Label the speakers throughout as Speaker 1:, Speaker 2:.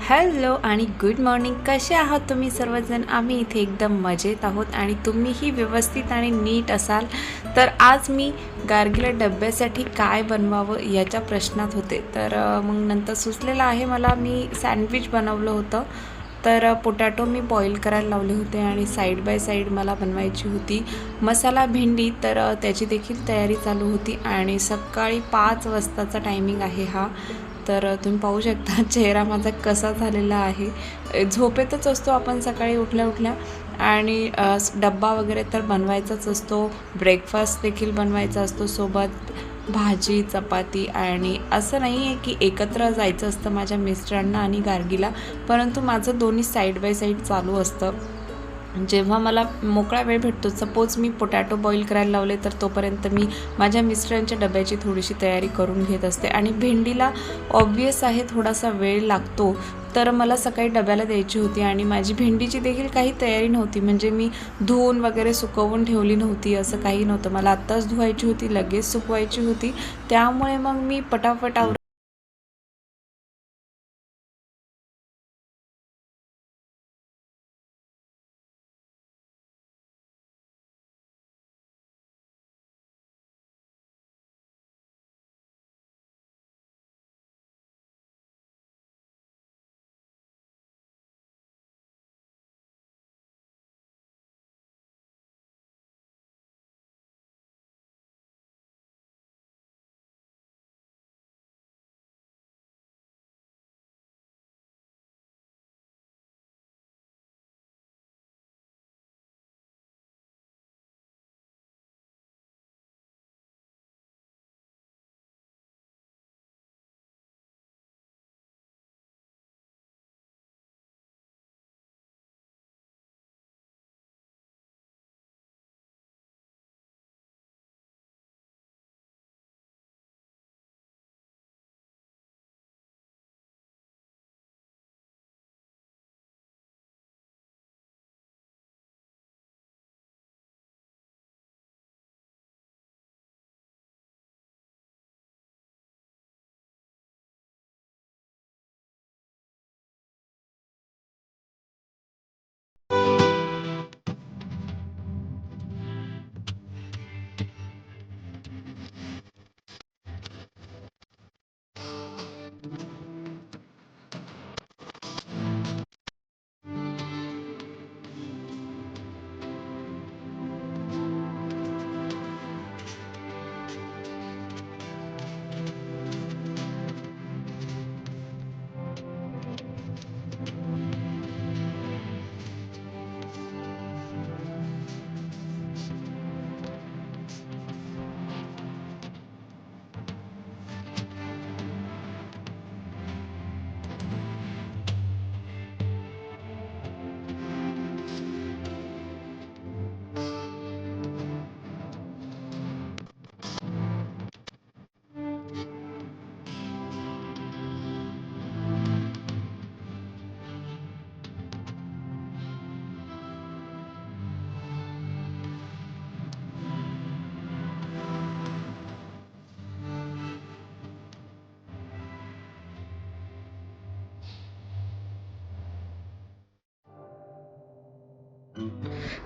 Speaker 1: Hello आणि good morning. कसे आहात तुम्ही सर्वजण? आम्ही इथे एकदम मजेत आहोत आणि तुम्हीही व्यवस्थित आणि नीट असाल. तर आज मी गार्गीला डब्यासाठी काय बनवावं याच्या प्रश्नात होते. तर मग नंतर सुचलेलं आहे मला. मी सँडविच बनवलं होतं. तर पोटॅटो मी बॉईल करायला लावले होते आणि साईड बाय साईड मला बनवायची होती मसाला भेंडी. तर त्याची देखील तयारी चालू होती आणि सकाळी 5 वाजताचा टायमिंग आहे हा. तर तुम्ही पाहू शकता चेहरा माझा कसा झालेला आहे. झोपेतच असतो आपण सकाळी उठल्या उठल्या आणि डब्बा वगैरे तर बनवायचाच असतो. ब्रेकफास्ट देखील बनवायचा असतो, सोबत भाजी चपाती. आणि असं नाही आहे की एकत्र जायचं असतं माझ्या मिस्टरांना आणि गार्गीला, परंतु माझं दोन्ही साईड बाय साईड चालू असतं. जेव्हा मला मोकळा वेळ भेटतो, सपोज मी पोटॅटो बॉईल करायला लावले तर तोपर्यंत मी माझ्या मिस्टरांच्या डब्याची थोडीशी तयारी करून घेत असते. आणि भेंडीला ऑब्वियस आहे थोडासा वेळ लागतो. तर मला सकाळी डब्याला द्यायची होती आणि माझी भेंडीची देखील काही तयारी नव्हती, म्हणजे मी धुवून वगैरे सुकवून ठेवली नव्हती, असं काही नव्हतं. मला आत्ताच धुवायची होती, लगेच सुकवायची होती. त्यामुळे मग मी पटापट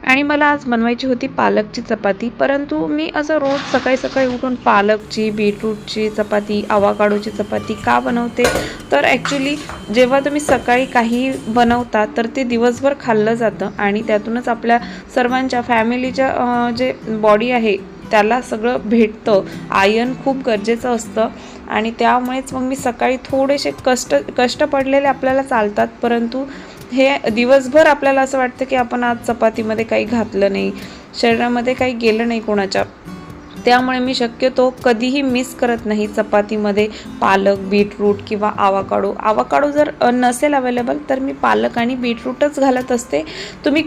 Speaker 1: आणि मला आज बनवायची होती पालकची चपाती. परंतु मी असं रोज सकाळी सकाळी उठून पालकची, बीटरूटची चपाती, आवाकाडोची चपाती का बनवते? तर ॲक्च्युली जेव्हा तुम्ही सकाळी काही बनवता तर ते दिवसभर खाल्लं जातं आणि त्यातूनच आपल्या सर्वांच्या फॅमिलीच्या जे बॉडी आहे त्याला सगळं भेटतं. आयर्न खूप गरजेचं असतं आणि त्यामुळेच मग मी सकाळी थोडेसे कष्ट पडलेले आपल्याला चालतात, परंतु हे दिवसभर आपल्याला असं वाटतं की आपण आज चपातीमध्ये काही घातलं नाही, शरीरामध्ये काही गेलं नाही कोणाच्या. त्यामुळे मी शक्यतो कधीही मिस करत नाही चपातीमध्ये पालक, बीटरूट किंवा आवाकाडो जर नसेल अवेलेबल तर मी पालक आणि बीटरूटच घालत असते. तुम्ही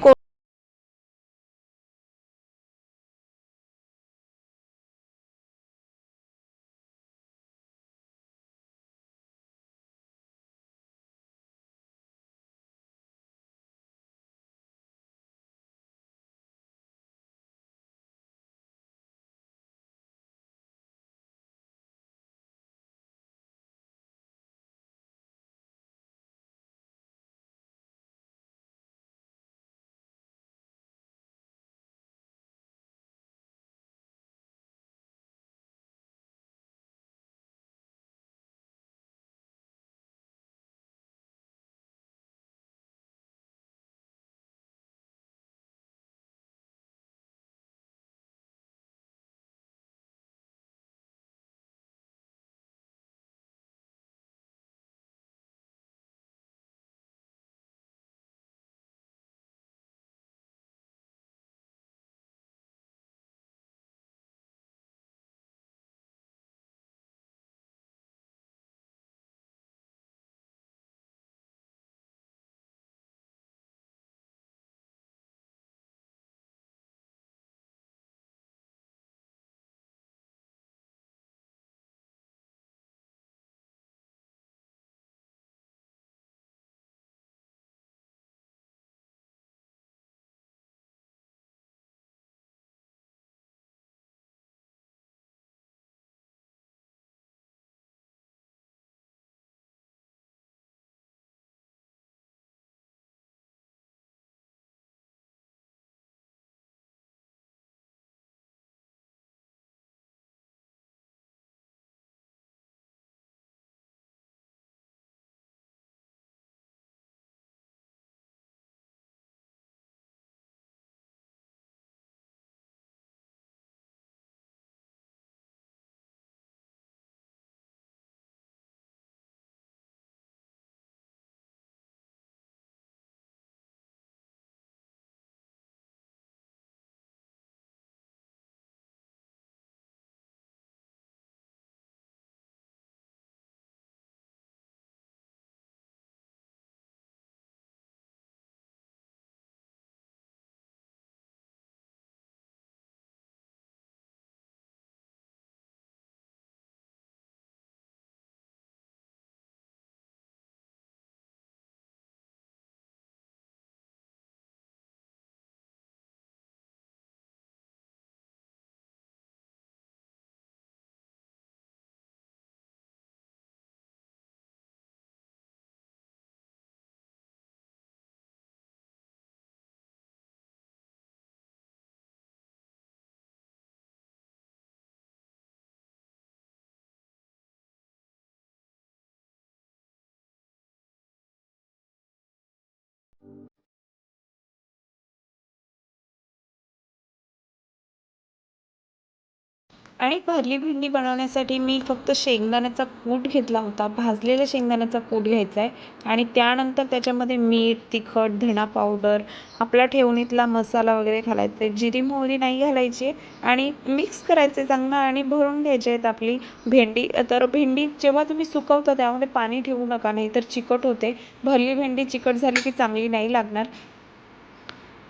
Speaker 1: आणि भरली भेंडी बनवण्यासाठी मी फक्त शेंगदाण्याचा कूट घेतला होता. भाजलेल्या शेंगदाण्याचा कूट घ्यायचा आहे आणि त्यानंतर त्याच्यामध्ये मीठ, तिखट, धना पावडर, आपला ठेवणीतला मसाला वगैरे घालायचा आहे. जिरी मोहरी नाही घालायची आणि मिक्स करायचे चांगलं आणि भरून घ्यायचे आहेत आपली भेंडी. तर भेंडी जेव्हा तुम्ही सुकवता त्यामध्ये पाणी ठेवू नका, नाहीतर चिकट होते. भरली भेंडी चिकट झाली की चांगली नाही लागणार.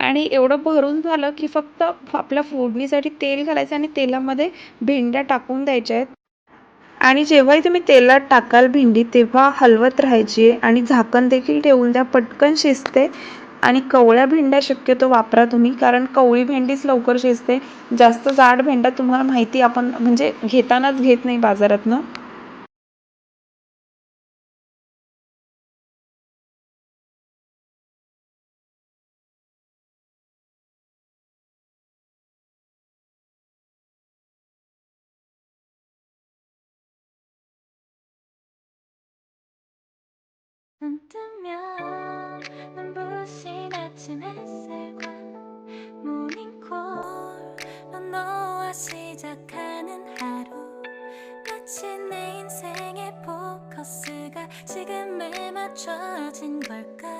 Speaker 1: आणि एवढं भरून झालं की फक्त आपल्या फोडणीसाठी तेल घालायचं आणि तेलामध्ये भेंड्या टाकून द्यायच्या आहेत. आणि जेव्हाही तुम्ही तेलात टाकाल भेंडी तेव्हा हलवत राहायची आणि झाकण देखील ठेवून द्या, पटकन शिजते. आणि कवळ्या भेंड्या शक्यतो वापरा तुम्ही, कारण कवळी भेंडीच लवकर शिजते. जास्त जाड भेंडा तुम्हाला माहिती आपण म्हणजे घेतानाच घेत नाही बाजारातनं.
Speaker 2: 눈 뜨면 눈부신 아침 햇살과 모닝콜로 너와 시작하는 하루 마치 내 인생의 포커스가 지금에 맞춰진 걸까.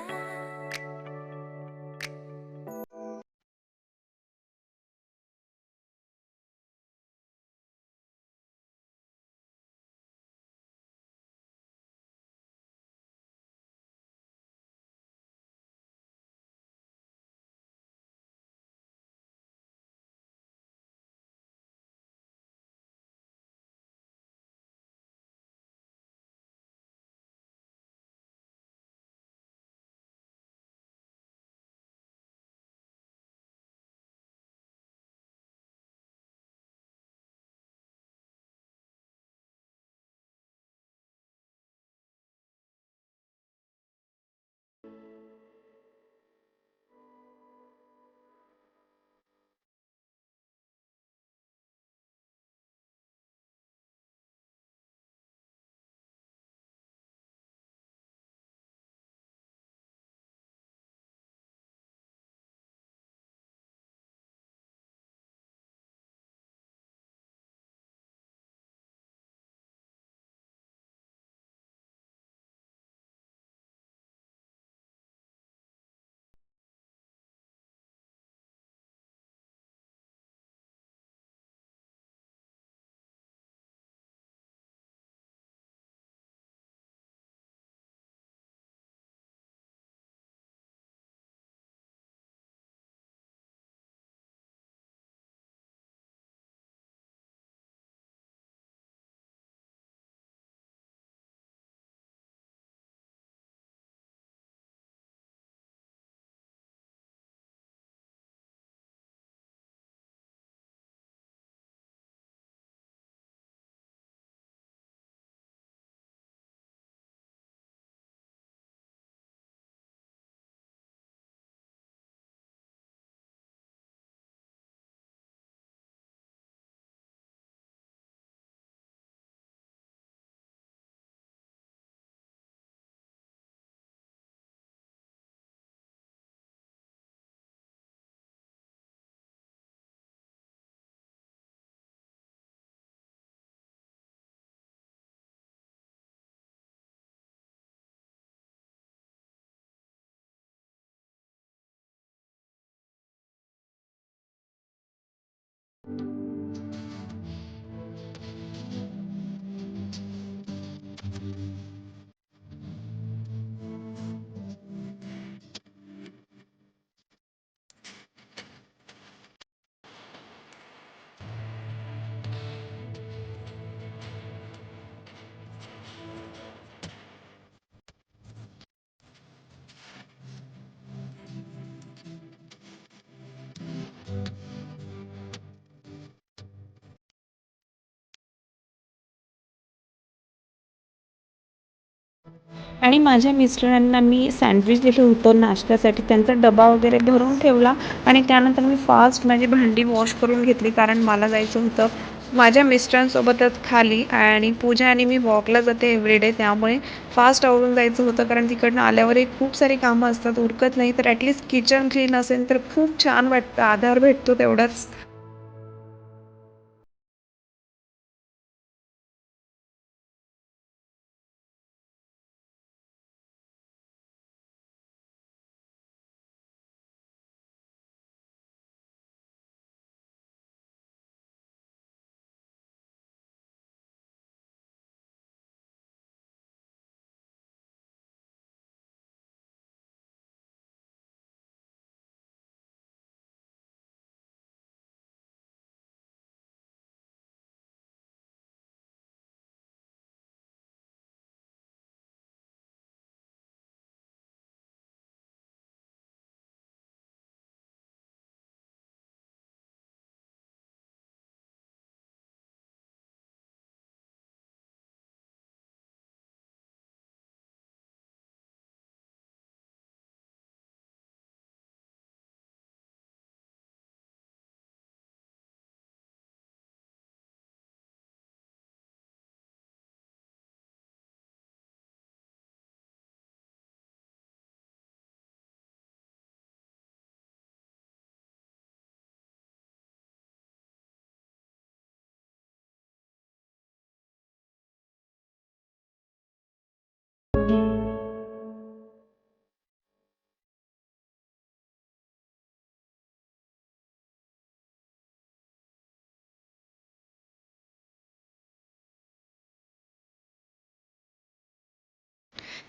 Speaker 1: आणि माझ्या मिस्टरांना मी सँडविच दिलं होतं नाश्त्यासाठी. त्यांचा डबा वगैरे भरून ठेवला आणि त्यानंतर मी फास्ट माझी भांडी वॉश करून घेतली, कारण मला जायचं होतं माझ्या मिस्टरांसोबतच खाली. आणि पूजा आणि मी वॉकला जाते एव्हरीडे, त्यामुळे फास्ट आवरून जायचं होतं, कारण तिकडनं आल्यावरही खूप सारी कामं असतात, उरकत नाही. तर ॲटलीस्ट किचन क्लीन असेल तर खूप छान वाटतं, आधार भेटतो तेवढाच.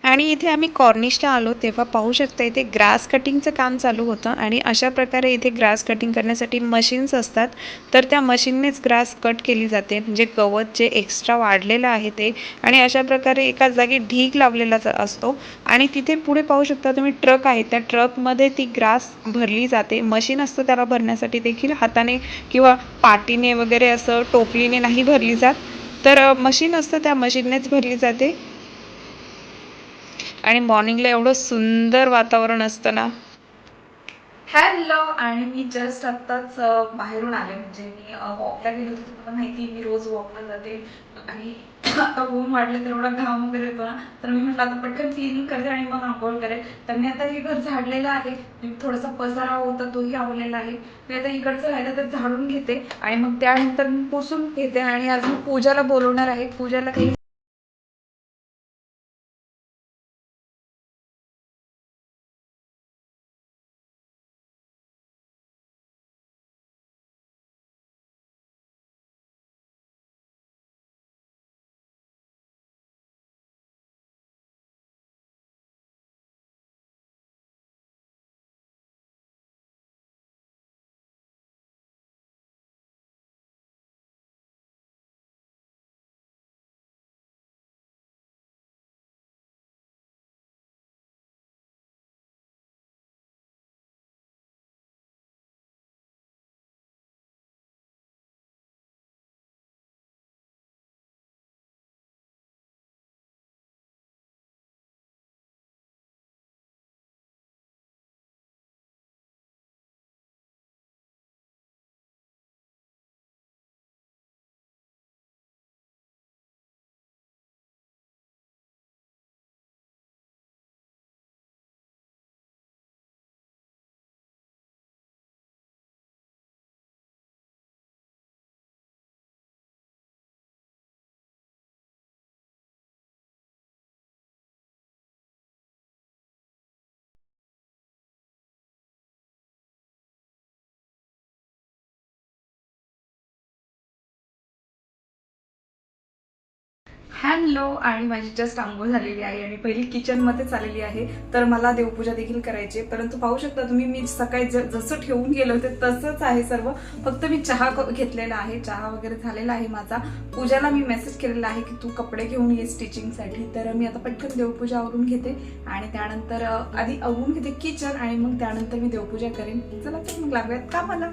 Speaker 1: आणि इथे आम्ही कॉर्निशला आलो तेव्हा पाहू शकता इथे ग्रास कटिंगचं काम चालू होतं आणि अशा प्रकारे इथे ग्रास कटिंग करण्यासाठी मशीन्स असतात. तर त्या मशीननेच ग्रास कट केली जाते, म्हणजे गवत जे एक्स्ट्रा वाढलेलं आहे ते. आणि अशा प्रकारे एका जागी ढीग लावलेला असतो आणि तिथे पुढे पाहू शकता तुम्ही ट्रक आहे, त्या ट्रकमध्ये ती ग्रास भरली जाते. मशीन असतं त्याला भरण्यासाठी देखील हाताने किंवा पाटीने वगैरे असं टोपलीने नाही भरली जात, तर मशीन असतं त्या मशीननेच भरली जाते. आणि मॉर्निंगला एवढं सुंदर वातावरण असतं ना. हॅलो, आणि मी जस्ट आत्ताच बाहेरून आले, म्हणजे मी वॉकला गेले होते. तुम्हाला माहिती मी रोज वॉकला जाते आणि आता ऊन वाढले तर एवढा घाम वगैरे येतो ना, तर मी म्हटलं आता पटकन क्लिनिंग करते आणि मग आंघोळ करेल. तर मी आता हे घर झाडलेलं आहे, थोडासा पसारा होता तोही आवडलेला आहे. मी आता इकडचं राहिलं तर झाडून घेते आणि मग त्यानंतर मी पुसून घेते आणि अजून पूजाला बोलवणार आहे. पूजाला काही हॅलो, आणि माझी जस्ट आंघोळ झालेली आहे आणि पहिली किचनमध्येच आलेली आहे. तर मला देवपूजा देखील करायची आहे, परंतु पाहू शकता तुम्ही मी सकाळी जसं ठेवून गेले होते तसंच आहे सर्व. फक्त मी चहा घेतलेला आहे, चहा वगैरे झालेला आहे माझा. पूजाला मी मेसेज केलेला आहे की तू कपडे घेऊन ये स्टिचिंगसाठी. तर मी आता पटकन देवपूजा आवरून घेते आणि त्यानंतर आधी आवरून घेते किचन आणि मग त्यानंतर मी देवपूजा करेन. चला तर मग लागूयात कामाला.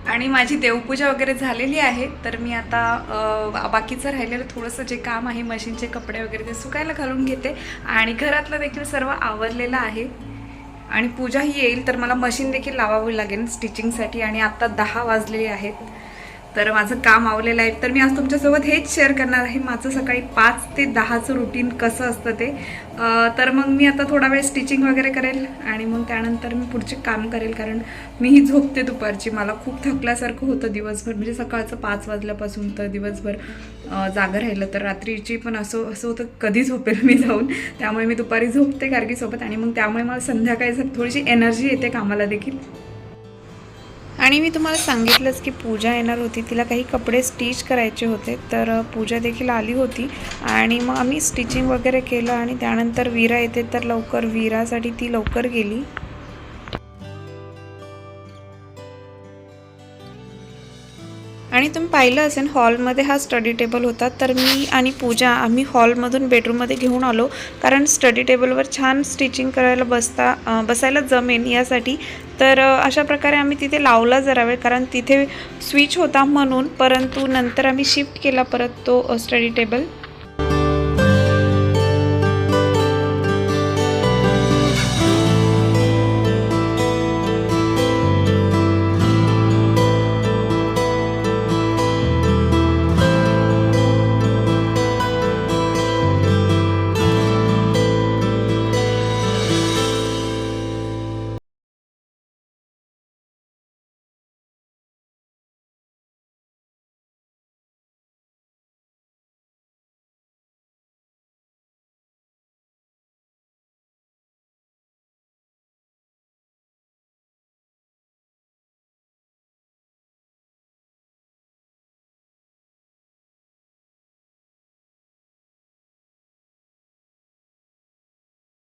Speaker 1: आणि माझी देवपूजा वगैरे झालेली आहे. तर मी आता बाकीचं राहिलेलं थोडंसं जे काम आहे, मशीनचे कपडे वगैरे ते सुकायला घालून घेते आणि घरातलं देखील सर्व आवरलेलं आहे. आणि पूजा ही येईल तर मला मशीन देखील लावावी लागेल स्टिचिंगसाठी. आणि आत्ता 10 वाजलेले आहेत, तर माझं काम आवरलेलं आहे. तर मी आज तुमच्यासोबत हेच शेअर करणार आहे, माझं सकाळी 5 ते 10चं रुटीन कसं असतं ते. तर मग मी आता थोडा वेळ स्टिचिंग वगैरे करेल आणि मग त्यानंतर मी पुढचे काम करेल, कारण मीही झोपते दुपारची. मला खूप थकल्यासारखं होतं दिवसभर, म्हणजे सकाळचं 5 वाजल्यापासून तर दिवसभर जागं राहिलं तर रात्रीची पण असं होतं कधी झोपेल मी जाऊन. त्यामुळे मी दुपारी झोपते गार्गीसोबत आणि मग त्यामुळे मला संध्याकाळी थोडीशी एनर्जी येते कामाला देखील. आणि मी तुम्हाला सांगितलंच की पूजा येणार होती, तिला काही कपडे स्टिच करायचे होते. तर पूजा देखील आली होती आणि मग आम्ही स्टिचिंग वगैरे केलं आणि त्यानंतर वीरा येते, तर लवकर वीरासाठी ती लवकर गेली. आणि तुम्ही पाहिलं असेल हॉलमध्ये हा स्टडी टेबल होता. तर मी आणि पूजा आम्ही हॉलमधून बेडरूममध्ये घेऊन आलो, कारण स्टडी टेबलवर छान स्टिचिंग करायला बसायला जमेन यासाठी. तर अशा प्रकारे आम्ही तिथे लावला जरा वेळ, कारण तिथे स्विच होता म्हणून. परंतु नंतर आम्ही शिफ्ट केला परत तो स्टडी टेबल.